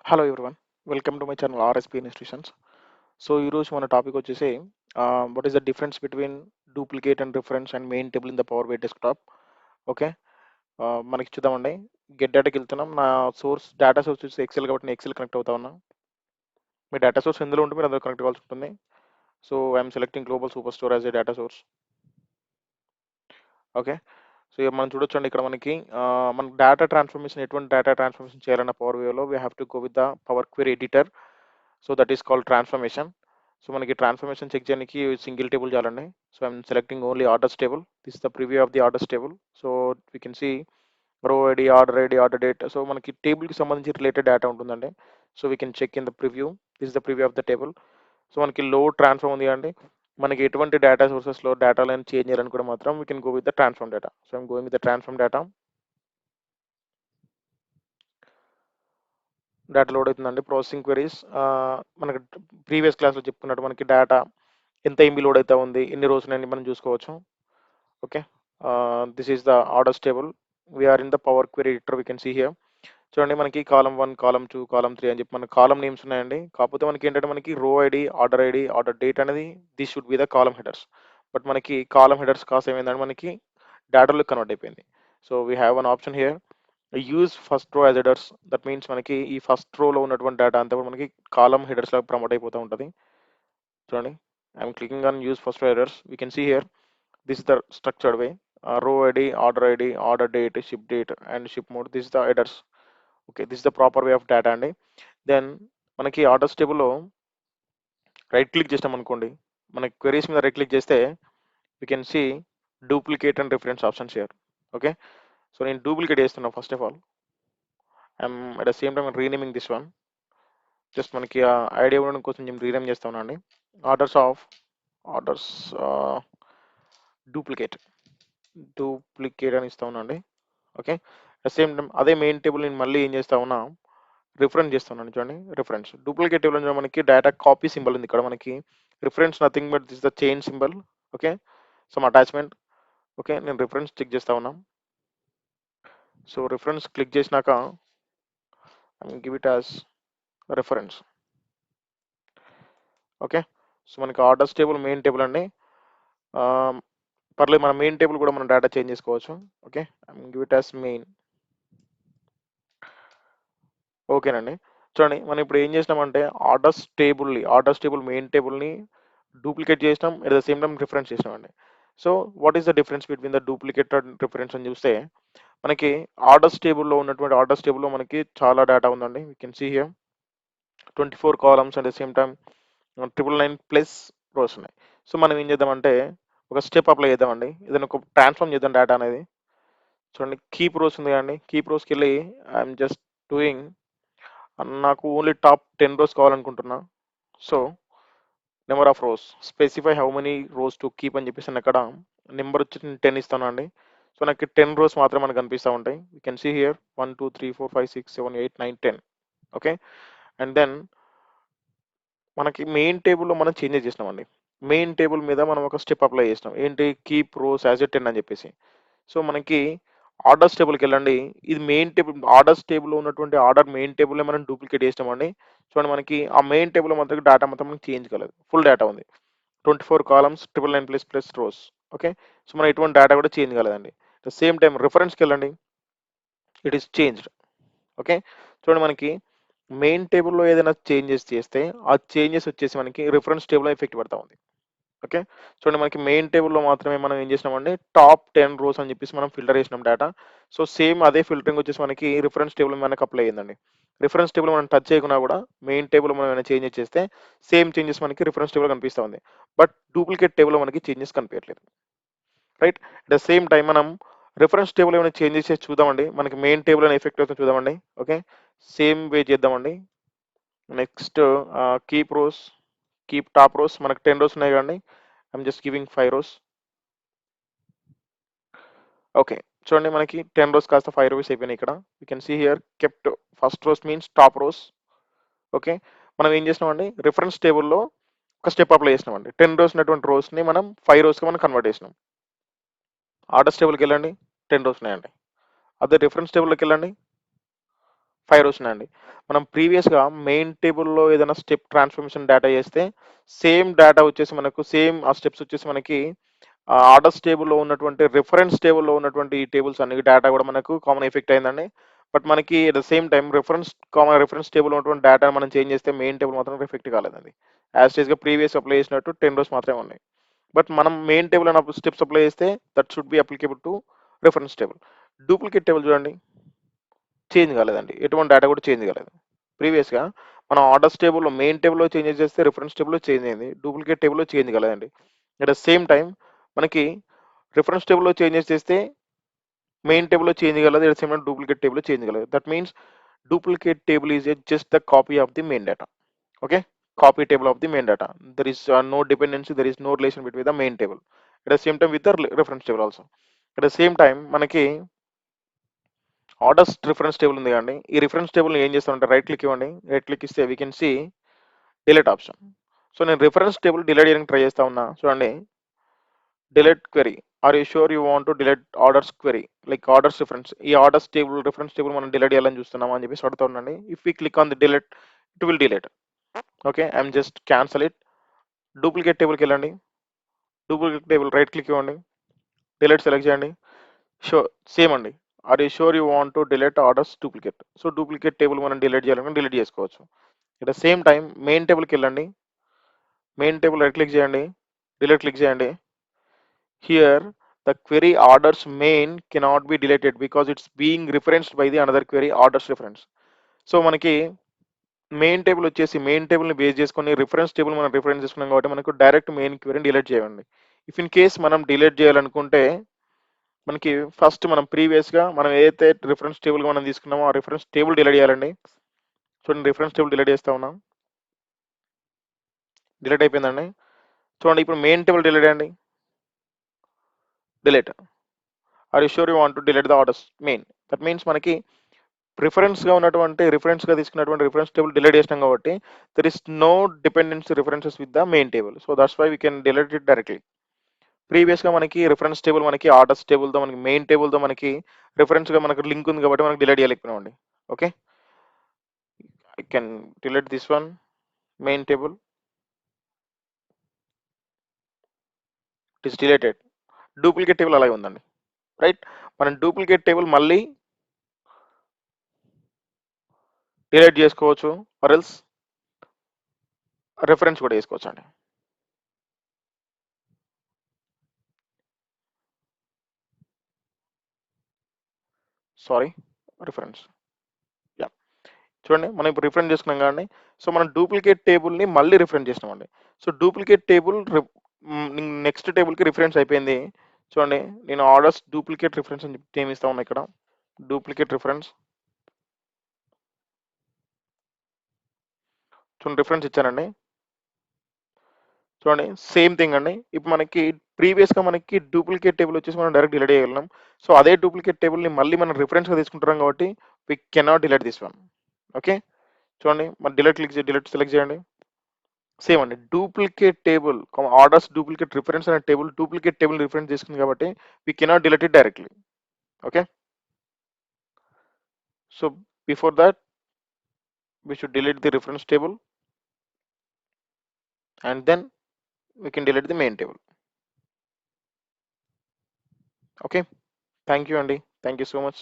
Hello everyone, welcome to my channel RSP institutions. So ఈరోజు మన topic వచ్చేసి what is the difference between duplicate and reference and main table in the power by desktop. Okay, మనకి చూద్దామండి. Get డేటాకి వెళ్తున్నాం. నా data source వచ్చి XL కాబట్టి నేను ఎక్సెల్ కనెక్ట్ అవుతా ఉన్నా. మీ డేటా సోర్స్ ఎందులో ఉంటే మీరు అందులో కనెక్ట్ అవ్వాల్సి ఉంటుంది. So I'm selecting global super store as a data source. Okay, so ఇక మనం చూడొచ్చండి ఇక్కడ మనకి మన డేటా ట్రాన్స్ఫర్మేషన్, ఎటువంటి డేటా ట్రాన్స్ఫర్మేషన్ చేయాలన్న పవర్ వేలో we have to go with the power query editor. So that is called transformation. So మనకి ట్రాన్స్ఫర్మేషన్ చెక్ చేయడానికి సింగిల్ టేబుల్ చాలండి. So I'm selecting only orders table. This the preview of the orders table. So we can see రో ID, order date. So మనకి టేబుల్కి సంబంధించి related data ఉంటుందండి. So we can check in the preview. This the preview of the table. So మనకి load transform ఉంది అండి. మనకి ఎటువంటి డేటా సోర్సెస్లో డేటా లైన్ చేంజ్ చేయాలనుకుంటే మాత్రం we can go with the transform data. So I'm going with the transform data. Data load అవుతుందండి. Processing queries. మనకి ప్రీవియస్ క్లాస్లో చెప్పుకున్నట్టు మనకి డేటా ఎంత ఎంబీ లోడ్ అవుతా ఉంది, ఎన్ని రోజులని మనం చూసుకోవచ్చు. Okay, this is the orders table. We're in the power query editor. We can see here. చూడండి మనకి కాలం 1, కాలం 2, కాలం 3 అని చెప్పి మన కాలం నేమ్స్ ఉన్నాయండి. కాకపోతే మనకి ఏంటంటే మనకి రో ఐడి, ఆర్డర్ డేట్ అనేది this should be the column headers. But మనకి కాలం హెడర్స్ కాస్ట్ ఏమైందంటే మనకి డేటాలో కన్వర్ట్ అయిపోయింది. So we have an option here, use first రో యాజ్ హెడర్స్. దట్ మీన్స్ మనకి ఈ ఫస్ట్ రోలో ఉన్నటువంటి డేటా అంతా కూడా మనకి కాలం హెడర్స్ లాగా ప్రమోట్ అయిపోతూ ఉంటుంది. చూడండి, I'm clicking on use first row headers. We can see here this is the structured way. Row ID, order date, ship date and ship mode. This is the headers. Okay, this is the proper way of data అండి. Then మనకి orders టేబుల్లో right click చేసాం అనుకోండి, మనకి queries మీద right click చేస్తే we can see duplicate and reference options here. Okay, so నేను duplicate చేస్తున్నాను. First of all I'm at the same time renaming this one. Just మనకి ఐడియా ఇవ్వడం కోసం నేను రీనేమ్ చేస్తానండి. ఆర్డర్స్ డూప్లికేట్ అని ఇస్తా ఉన్నాండి. ఓకే, సేమ్ టైం అదే మెయిన్ టేబుల్ నేను మళ్ళీ ఏం చేస్తా ఉన్నా, రిఫరెన్స్ చేస్తున్నాను. చూడండి, రిఫరెన్స్ డూప్లికేట్ టేబుల్ మనకి డేటా కాపీ సింబల్ ఉంది. ఇక్కడ మనకి reference nothing but this the chain symbol. Okay, some attachment. Okay, నేను రిఫరెన్స్ చెక్ చేస్తా ఉన్నా. సో రిఫరెన్స్ క్లిక్ చేసినాక give it as reference. Okay, so మనకి ఆర్డర్స్ టేబుల్ మెయిన్ టేబుల్ అండి. పర్లేదు, మన మెయిన్ టేబుల్ కూడా మనం డేటా చేంజ్ చేసుకోవచ్చు. Okay, give it as main. ఓకేనండి, చూడండి మనం ఇప్పుడు ఏం చేసినామంటే ఆర్డర్స్ టేబుల్ మెయిన్ టేబుల్ని డూప్లికేట్ చేసినాం, at the same time reference చేసినామండి. So what is the difference between the duplicate and reference అని చూస్తే మనకి ఆర్డర్స్ టేబుల్లో మనకి చాలా డేటా ఉందండి. We can see here 24 columns at the same time 999 plus rows ఉన్నాయి. సో మనం ఏం చేద్దామంటే ఒక స్టెప్ అప్లై చేద్దామండి. ఏదైనా ఒక ట్రాన్స్ఫార్మ్ చేద్దాం డేటా అనేది. చూడండి, కీప్ రోస్ ఉంది కదండి. కీప్ రోస్కి వెళ్ళి ఐఎమ్ జస్ట్ డూయింగ్, నాకు ఓన్లీ టాప్ 10 రోస్ కావాలనుకుంటున్నా. So number of rows, specify how many rows to keep అని చెప్పేసి నేను అక్కడ నెంబర్ వచ్చి 10 ఇస్తాను అండి. సో నాకు 10 రోస్ మాత్రం మనకు కనిపిస్తూ ఉంటాయి. You can see here 1 2 3 4 5 6 7 8 9 10. Okay, and then మనకి మెయిన్ టేబుల్లో మనం చేంజెస్ చేసినామండి. మెయిన్ టేబుల్ మీద మనం ఒక స్టెప్ అప్లై చేసినాం. ఏంటి, కీప్ రోస్ యాజ్ ఎ 10 అని చెప్పేసి. సో మనకి ఆర్డర్స్ టేబుల్కి వెళ్ళండి. ఇది మెయిన్ టేబుల్, ఆర్డర్స్ టేబుల్లో ఉన్నటువంటి ఆర్డర్ మెయిన్ టేబుల్లో మనం డూప్లికేట్ చేసినామండి. చూడండి, మనకి ఆ మెయిన్ టేబుల్ మాత్రం డేటా మొత్తం మనకి చేంజ్ కాలేదు, ఫుల్ డేటా ఉంది. 24 columns 999 plus rows. Okay, so మన ఎటువంటి డేటా కూడా చేంజ్ కాలేదండి. ద సేమ్ టైం రిఫరెన్స్కి వెళ్ళండి, ఇట్ ఈస్ చేంజ్డ్. ఓకే, చూడండి మనకి మెయిన్ టేబుల్లో ఏదైనా చేంజెస్ చేస్తే ఆ చేంజెస్ వచ్చేసి మనకి రిఫరెన్స్ టేబుల్లో ఎఫెక్ట్ పడతా ఉంది. ఓకే, చూడండి మనకి మెయిన్ టేబుల్లో మాత్రమే మనం ఏం చేసినామంటే టాప్ 10 రోస్ అని చెప్పేసి మనం ఫిల్టర్ చేసినాం డేటా. సో సేమ్ అదే ఫిల్టరింగ్ వచ్చేసి మనకి రిఫరెన్స్ టేబుల్ మనకు అప్లై అయ్యిందండి. రిఫరెన్స్ టేబుల్ మనం టచ్ చేయకుండా కూడా మెయిన్ టేబుల్ మనం ఏమైనా చేంజెస్ చేస్తే సేమ్ చేంజెస్ మనకి రిఫరెన్స్ టేబుల్ కనిపిస్తూ ఉంది. బట్ డూప్లికేట్ టేబుల్లో మనకి చేంజెస్ కనిపించట్లేదు. Right, at the same time మనం రిఫరెన్స్ టేబుల్ ఏమైనా చేంజెస్ చేసి చూద్దామండి, మనకి మెయిన్ టేబుల్ అని ఎఫెక్ట్ అవుతుంది చూద్దామండి. ఓకే, సేమ్ వే చేద్దామండి. నెక్స్ట్ కీప్ టాప్ రోస్, మనకి 10 రోస్ ఉన్నాయి కదండి. I'm just giving 5 rows. Okay, చూడండి మనకి 10 రోస్ కాస్త 5 రూపీస్ అయిపోయినాయి ఇక్కడ. You can see here kept first rows means top rows. Okay, మనం ఏం చేసినామండి రిఫరెన్స్ టేబుల్లో ఒక స్టెప్ అప్లై చేసినామండి. 10 రోస్ ఉన్నటువంటి రోస్ని మనం 5 రోస్కి మనం కన్వర్ట్ చేసినాం. ఆర్డర్స్ టేబుల్కి వెళ్ళండి, 10 రోస్ ఉన్నాయండి. అదే రిఫరెన్స్ టేబుల్లోకి వెళ్ళండి, 5 రోస్ ఉన్నాయండి. మనం ప్రీవియస్‌గా మెయిన్ టేబుల్‌లో ఏదైనా స్టెప్ ట్రాన్స్‌ఫర్మేషన్ డేటా చేస్తే సేమ్ డేటా వచ్చేసి మనకు సేమ్ ఆ స్టెప్స్ వచ్చేసి మనకి ఆర్డర్స్ టేబుల్‌లో ఉన్నటువంటి రిఫరెన్స్ టేబుల్‌లో ఉన్నటువంటి ఈ టేబుల్స్ అన్ని డేటా కూడా మనకు కామన్ ఎఫెక్ట్ అయిందండి. బట్ మనకి at the same time reference టేబుల్‌లో ఉన్నటువంటి డేటాను మనం చేంజ్ చేస్తే మెయిన్ టేబుల్ మాత్రం ఎఫెక్ట్ కాలేదండి. యాజ్ టీజ్‌గా ప్రీవియస్ అప్లై చేసినట్టు 10 రోస్ మాత్రమే ఉన్నాయి. బట్ మనం మెయిన్ టేబుల్ అన్నప్పుడు స్టెప్స్ అప్లై చేస్తే that should be applicable to reference table. Duplicate table చూడండి, చేంజ్ కాలేదండి. ఎటువంటి డేటా కూడా చేంజ్ కాలేదు. ప్రీవియస్‌గా మనం ఆర్డర్స్ టేబుల్‌లో మెయిన్ టేబుల్‌లో చేంజెస్ చేస్తే రిఫరెన్స్ టేబుల్‌లో చేంజ్ అయింది. డూప్లికేట్ టేబుల్‌లో చేంజ్ కాలేదండి. అట్ ద సేమ్ టైమ్ మనకి రిఫరెన్స్ టేబుల్‌లో చేంజెస్ చేస్తే మెయిన్ టేబుల్‌లో చేంజ్ కాలేదు. At the same time duplicate టేబుల్‌లో చేంజ్ కాలేదు. That means duplicate table is just the copy of the main data. Okay, copy table of the main data. There is no dependency, there is no relation between the main table. At the same time with the reference table also. At the same time మనకి orders reference table ఉంది కదండి. ఈ reference టేబుల్ని ఏం చేస్తామంటే right click ఇవ్వండి. Right click ఇస్తే we can see delete option. So నేను రిఫరెన్స్ టేబుల్ డిలీట్ చేయడానికి ట్రై చేస్తా ఉన్నా. చూడండి, delete query. Are you sure you want to delete orders query like orders reference. ఈ ఆర్డర్స్ టేబుల్ రిఫరెన్స్ టేబుల్ మనం delete చేయాలని చూస్తున్నాం అని చెప్పేసి అడుగుతా ఉండండి. If we click on the delete, it will delete. Okay, I'm just cancel it. Duplicate టేబుల్కి వెళ్ళండి. డూప్లికేట్ టేబుల్ రైట్ క్లిక్ ఇవ్వండి. డిలీట్ సెలెక్ట్ చేయండి. షో సేమ్ అండి. Are you sure you want to delete orders duplicate. So duplicate table మనం delete చేయాలని delete చేసుకోవచ్చు. It the same time main టేబుల్కి వెళ్ళండి. మెయిన్ టేబుల్ రైట్ క్లిక్ చేయండి. Delete click చేయండి. Here, the query orders main cannot be deleted because it's being referenced by the another query orders reference. So మనకి main table వచ్చేసి main టేబుల్ని base చేసుకొని reference table మనం reference చేసుకున్నాం కాబట్టి మనకు direct main క్వెరీని delete చేయండి. If in case మనం delete చేయాలనుకుంటే మనకి ఫస్ట్ మనం ప్రీవియస్గా మనం ఏదైతే రిఫరెన్స్ టేబుల్ మనం తీసుకున్నామో ఆ రిఫరెన్స్ టేబుల్ డిలీట్ చేయాలండి. చూడండి, రిఫరెన్స్ టేబుల్ డిలీట్ చేస్తా ఉన్నాం. డిలీట్ అయిపోయిందండి. చూడండి, ఇప్పుడు మెయిన్ టేబుల్ డిలీట్ అండి. Delete. Are you sure you want to delete the orders main. That means మనకి రిఫరెన్స్గా ఉన్నటువంటి రిఫరెన్స్గా తీసుకున్నటువంటి రిఫరెన్స్ టేబుల్ డిలీట్ చేసినాం కాబట్టి there is no dependency references with the main table. So that's why we can delete it directly. ప్రీవియస్గా మనకి reference table మనకి orders టేబుల్తో మనకి మెయిన్ టేబుల్తో మనకి రిఫరెన్స్గా మనకు లింక్ ఉంది కాబట్టి మనకి డిలీట్ చేయలేకపోయినామండి. Okay, I can delete this one main table. It is deleted. Duplicate table అలాగే ఉందండి. రైట్, మనం డూప్లికేట్ టేబుల్ మళ్ళీ డిలీట్ చేసుకోవచ్చు ఆర్ ఎల్స్ రిఫరెన్స్ కూడా వేసుకోవచ్చు అండి. Sorry, reference. యా, చూడండి మనం ఇప్పుడు రిఫరెన్స్ చేసుకున్నాం కానీ సో మనం డూప్లికేట్ టేబుల్ని మళ్ళీ రిఫరెన్స్ చేసినామండి. సో డూప్లికేట్ టేబుల్ నెక్స్ట్ టేబుల్కి రిఫరెన్స్ అయిపోయింది. చూడండి, నేను ఆర్డర్స్ డూప్లికేట్ రిఫరెన్స్ అని చెప్పి ఏమి ఇస్తా ఉన్నా ఇక్కడ. Duplicate reference. చూడండి, రిఫరెన్స్ ఇచ్చానండి. చూడండి, సేమ్ థింగ్ అండి. ఇప్పుడు మనకి ప్రీవియస్గా మనకి డూప్లికేట్ టేబుల్ వచ్చేసి మనం డైరెక్ట్ డిలీట్ చేయగలం. సో అదే డూప్లికేట్ టేబుల్ని మళ్ళీ మనం రిఫరెన్స్గా తీసుకుంటున్నాం కాబట్టి we cannot delete this one. Okay, చూడండి, మన డిలీట్ సెలెక్ట్ చేయండి. సేమ్ అండి. Duplicate table orders duplicate reference అనే టేబుల్ డూప్లికేట్ టేబుల్ రిఫరెన్స్ తీసుకుంది కాబట్టి we cannot delete it directly. Okay, so before that we should delete the reference table and then we can delete the main table. Okay, thank you Andy, thank you so much.